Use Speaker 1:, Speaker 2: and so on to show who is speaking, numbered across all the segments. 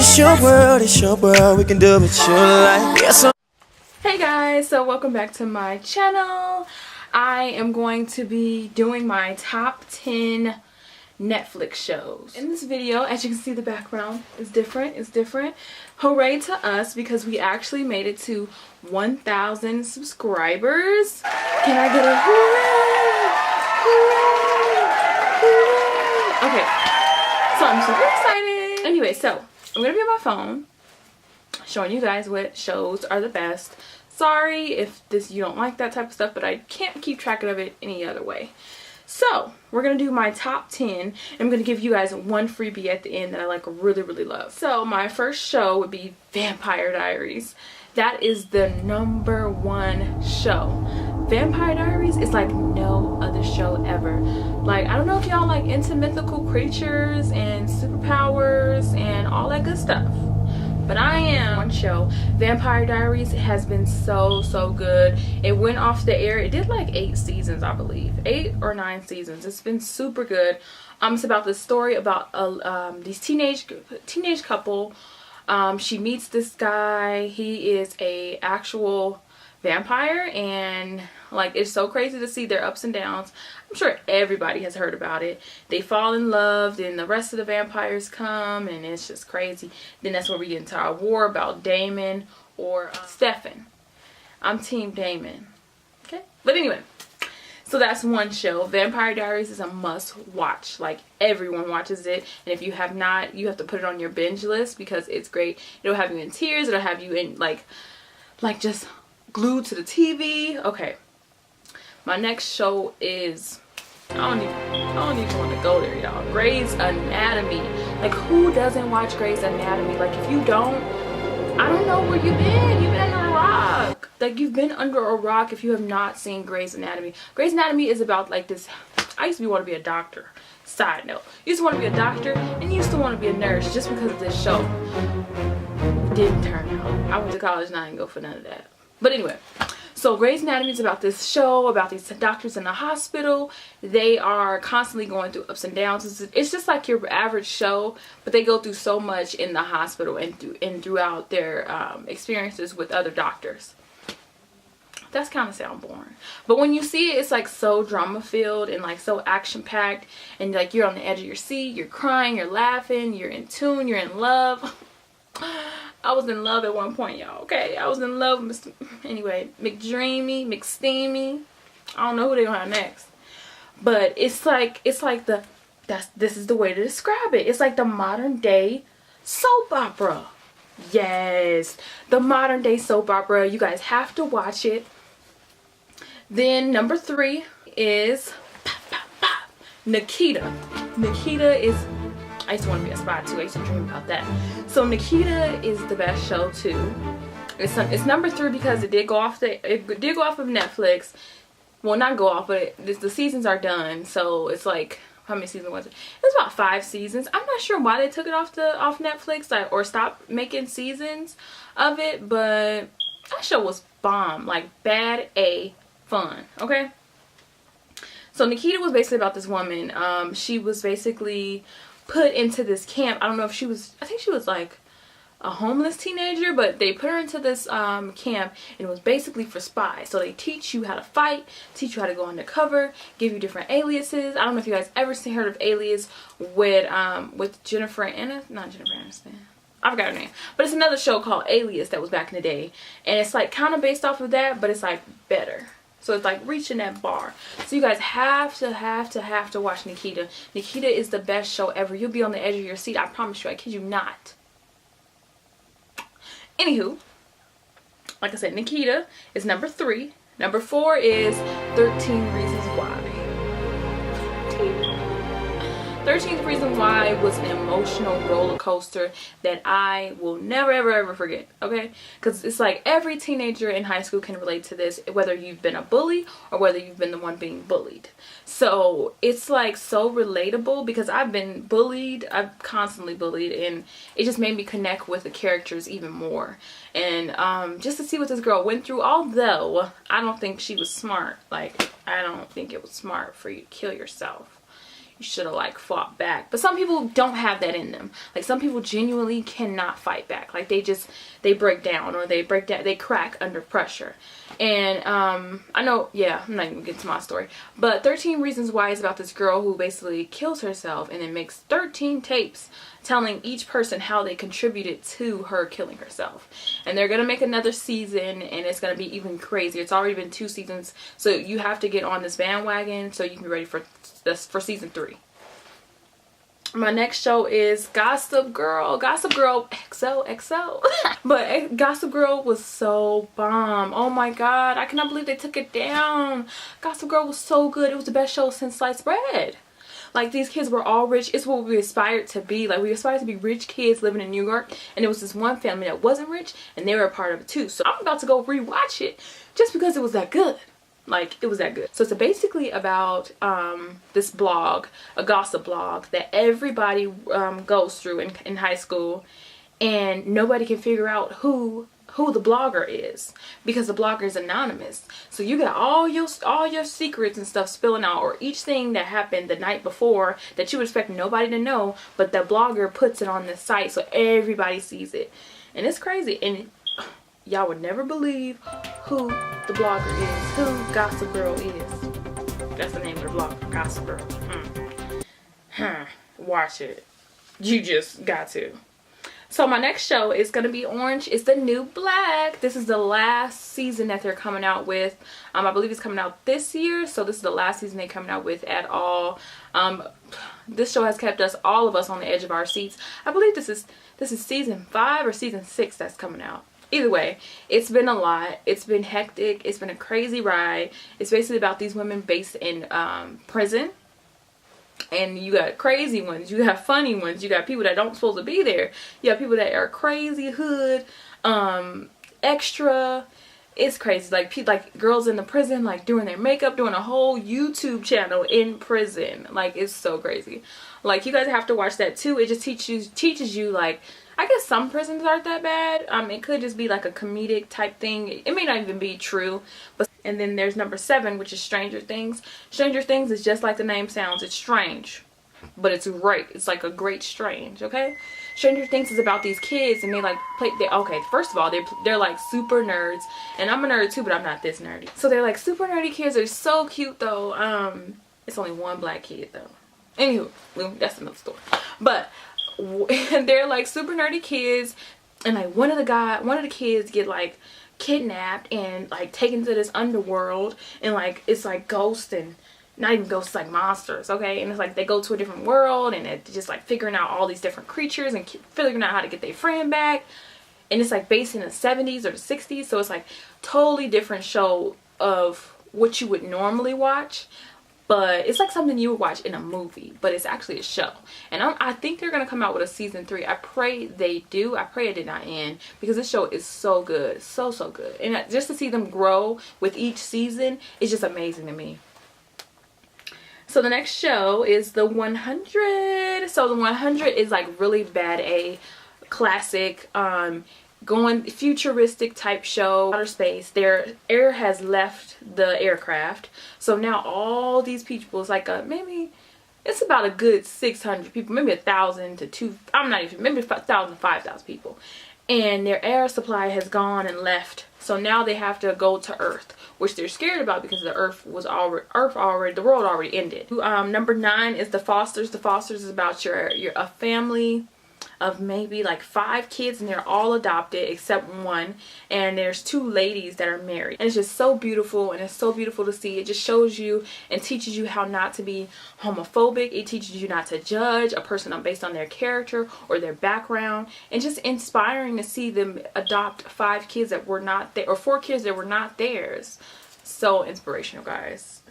Speaker 1: it's your world, we can do what you like. Yes,
Speaker 2: hey guys, so welcome back to my channel. I am going to be doing my top 10 Netflix shows. In this video, as you can see, the background is different. It's different. Hooray to us because we actually made it to 1,000 subscribers. Can I get a hooray? Hooray! Hooray! Okay, so I'm super excited. Anyway, so I'm gonna be on my phone showing you guys what shows are the best. Sorry if you don't like that type of stuff, but I can't keep track of it any other way. So we're gonna do my top 10. I'm gonna give you guys one freebie at the end that I like really love. So my first show would be Vampire Diaries. That is the #1 show. Vampire Diaries is like no other show ever. Like, I don't know if y'all like into mythical creatures and superpowers and all that good stuff, but I am. One show, Vampire Diaries, has been so good. It went off the air. It did like 8 seasons, I believe, 8 or 9 seasons. It's been super good. It's about the story about these teenage couple. She meets this guy. He is a actual vampire, and like, it's so crazy to see their ups and downs. I'm sure everybody has heard about it. They fall in love, then the rest of the vampires come, and it's just crazy. Then that's where we get into our war about Damon or Stefan. I'm team Damon. Okay, but anyway, so that's one show. Vampire Diaries is a must watch. Like, everyone watches it, and if you have not, you have to put it on your binge list because it's great. It'll have you in tears. It'll have you in like just glued to the TV. Okay, my next show is, I don't even want to go there, y'all. Grey's Anatomy. Like, who doesn't watch Grey's Anatomy? Like, if you don't, I don't know where you've been. You've been under a rock. Like, you've been under a rock if you have not seen Grey's Anatomy. Grey's Anatomy is about like this. I used to want to be a doctor. Side note, used to want to be a doctor and used to want to be a nurse just because of this show. Didn't turn out. I went to college and I didn't go for none of that. But anyway, so Grey's Anatomy is about this show about these doctors in the hospital. They are constantly going through ups and downs. It's just like your average show, but they go through so much in the hospital and throughout their experiences with other doctors. That's kind of sound boring, but when you see it, it's like so drama filled and like so action packed, and like you're on the edge of your seat, you're crying, you're laughing, you're in tune, you're in love. I was in love at one point, y'all. Okay, I was in love with Mr. Anyway, McDreamy, McSteamy. I don't know who they're gonna have next, but it's like this is the way to describe it. It's like the modern day soap opera. Yes, the modern day soap opera. You guys have to watch it. Then #3 is Nikita. Nikita is, I used to want to be a spy too. I used to dream about that. So Nikita is the best show too. It's #3 because it did go off of Netflix. Well, not go off, but the seasons are done. So it's like, how many seasons was it? It was about 5 seasons. I'm not sure why they took it off Netflix, like, or stopped making seasons of it, but that show was bomb, like bad A fun. Okay. So Nikita was basically about this woman. She was basically put into this camp. I don't know if she was, I think she was like a homeless teenager, but they put her into this camp, and it was basically for spies. So they teach you how to fight, teach you how to go undercover, give you different aliases. I don't know if you guys ever heard of Alias with Jennifer not Jennifer Aniston. I forgot her name, but it's another show called Alias that was back in the day, and it's like kind of based off of that, but it's like better. So it's like reaching that bar. So you guys have to watch Nikita. Nikita is the best show ever. You'll be on the edge of your seat. I promise you. I kid you not. Anywho, like I said, Nikita is #3. #4 is 13 Reasons Why. 13th Reason Why was an emotional roller coaster that I will never ever forget. Okay, because it's like every teenager in high school can relate to this, whether you've been a bully or whether you've been the one being bullied. So it's like so relatable because I've been bullied. I've constantly bullied, and it just made me connect with the characters even more. And just to see what this girl went through, although I don't think she was smart. Like, I don't think it was smart for you to kill yourself. you should have like fought back. But some people don't have that in them. Like some people genuinely cannot fight back. Like they break down, or they crack under pressure. And I know, yeah, I'm not even getting to my story, but 13 Reasons Why is about this girl who basically kills herself and then makes 13 tapes telling each person how they contributed to her killing herself. And they're gonna make another season, and it's gonna be even crazier. It's already been 2 seasons, so you have to get on this bandwagon so you can be ready for season 3. My next show is Gossip Girl. Gossip Girl XOXO. But Gossip Girl was so bomb. Oh my god, I cannot believe they took it down. Gossip Girl was so good. It was the best show since sliced bread. Like, these kids were all rich. It's what we aspired to be. Like, we aspired to be rich kids living in New York. And there was this one family that wasn't rich, and they were a part of it too. So I'm about to go rewatch it just because it was that good. Like, it was that good. So it's basically about this blog, a gossip blog that everybody goes through in high school, and nobody can figure out who the blogger is, because the blogger is anonymous. So you got all your secrets and stuff spilling out, or each thing that happened the night before that you would expect nobody to know, but the blogger puts it on the site so everybody sees it. And it's crazy, and y'all would never believe who the blogger is, who Gossip Girl is. That's the name of the blogger, Gossip Girl. Watch it. You just got to. So my next show is going to be Orange is the New Black. This is the last season that they're coming out with. I believe it's coming out this year. So this is the last season they're coming out with at all. This show has kept all of us on the edge of our seats. I believe this is season 5 or season 6 that's coming out. Either way, it's been a lot. It's been hectic. It's been a crazy ride. It's basically about these women based in prison. And you got crazy ones, you got funny ones, you got people that don't supposed to be there, you got people that are crazy hood, extra. It's crazy. Like girls in the prison, like doing their makeup, doing a whole YouTube channel in prison. Like, it's so crazy. Like, you guys have to watch that too. It just teaches you, like, I guess some prisons aren't that bad. It could just be like a comedic type thing. It may not even be true. But and then there's number 7, which is Stranger Things. Stranger Things is just like the name sounds. It's strange, but it's great. It's like a great strange. Okay. Stranger Things is about these kids, and they like okay, first of all, they're like super nerds, and I'm a nerd too, but I'm not this nerdy. So they're like super nerdy kids. They're so cute though. It's only one black kid though. Anywho, that's another story. But they're like super nerdy kids, and like one of the kids get like kidnapped and like taken to this underworld, and like it's like ghosts, and not even ghosts, like monsters, okay? And it's like they go to a different world, and it's just like figuring out all these different creatures and figuring out how to get their friend back. And it's like based in the 70s or the 60s, so it's like totally different show of what you would normally watch. But it's like something you would watch in a movie, but it's actually a show. And I think they're going to come out with a season 3. I pray they do. I pray it did not end, because this show is so good. So good. And just to see them grow with each season is just amazing to me. So the next show is The 100. So The 100 is like really bad A classic, going futuristic type show, outer space. Their air has left the aircraft, so now all these people, it's like maybe it's about a good 600 people, maybe 1,000 to 2, I'm not even, maybe 1,000 5,000 people, and their air supply has gone and left. So now they have to go to Earth, which they're scared about because the the world already ended. Number 9 is The Fosters. The Fosters is about a family of maybe like 5 kids, and they're all adopted except one, and there's 2 ladies that are married, and it's just so beautiful, and it's so beautiful to see. It just shows you and teaches you how not to be homophobic. It teaches you not to judge a person based on their character or their background, and just inspiring to see them adopt 5 kids that were not there, or 4 kids that were not theirs. So inspirational, guys.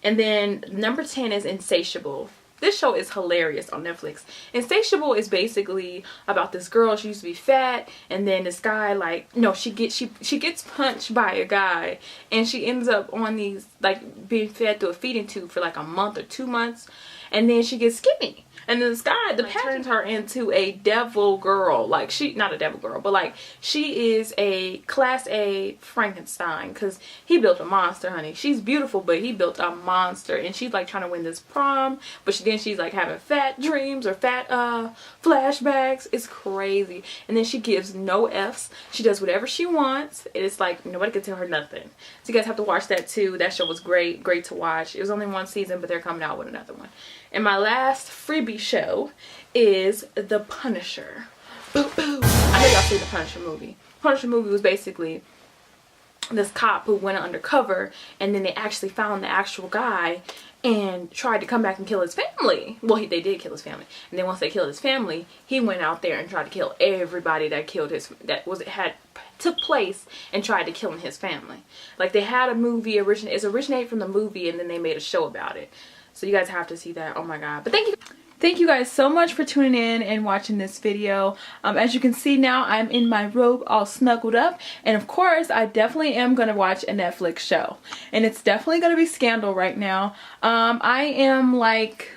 Speaker 2: And then number 10 is Insatiable. This show is hilarious on Netflix. Insatiable is basically about this girl. She used to be fat, and then this guy, like, no, she gets punched by a guy, and she ends up on these, like, being fed through a feeding tube for like a month or 2 months, and then she gets skinny. And then this guy, the turned her into a devil girl. Like, not a devil girl, but like, she is a class A Frankenstein, because he built a monster, honey. She's beautiful, but he built a monster, and she's like trying to win this prom, but then she's like having fat dreams or fat flashbacks. It's crazy. And then she gives no F's. She does whatever she wants. It's like nobody can tell her nothing. So you guys have to watch that too. That show was great to watch. It was only one season, but they're coming out with another one. And my last freebie show is The Punisher. Boo boo. I know y'all seen the Punisher movie. Punisher movie was basically this cop who went undercover, and then they actually found the actual guy and tried to come back and kill his family. Well, they did kill his family, and then once they killed his family, he went out there and tried to kill everybody that took place and tried to kill his family. Like, they had a movie originated from the movie, and then they made a show about it. So you guys have to see that. Oh my god. But thank you guys so much for tuning in and watching this video. As you can see now, I'm in my robe all snuggled up, and of course I definitely am gonna watch a Netflix show, and it's definitely gonna be Scandal right now. I am like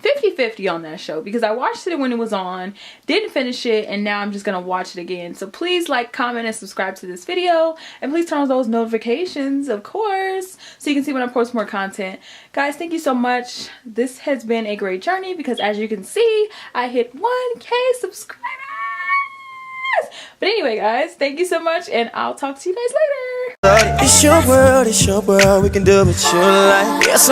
Speaker 2: 50-50 on that show, because I watched it when it was on, didn't finish it, and now I'm just gonna watch it again. So please like, comment, and subscribe to this video, and please turn on those notifications, of course, so you can see when I post more content. Guys, thank you so much. This has been a great journey, because as you can see, I hit 1K subscribers. But anyway, guys, thank you so much, and I'll talk to you guys later.
Speaker 1: It's your world, we can do what you like. Yes,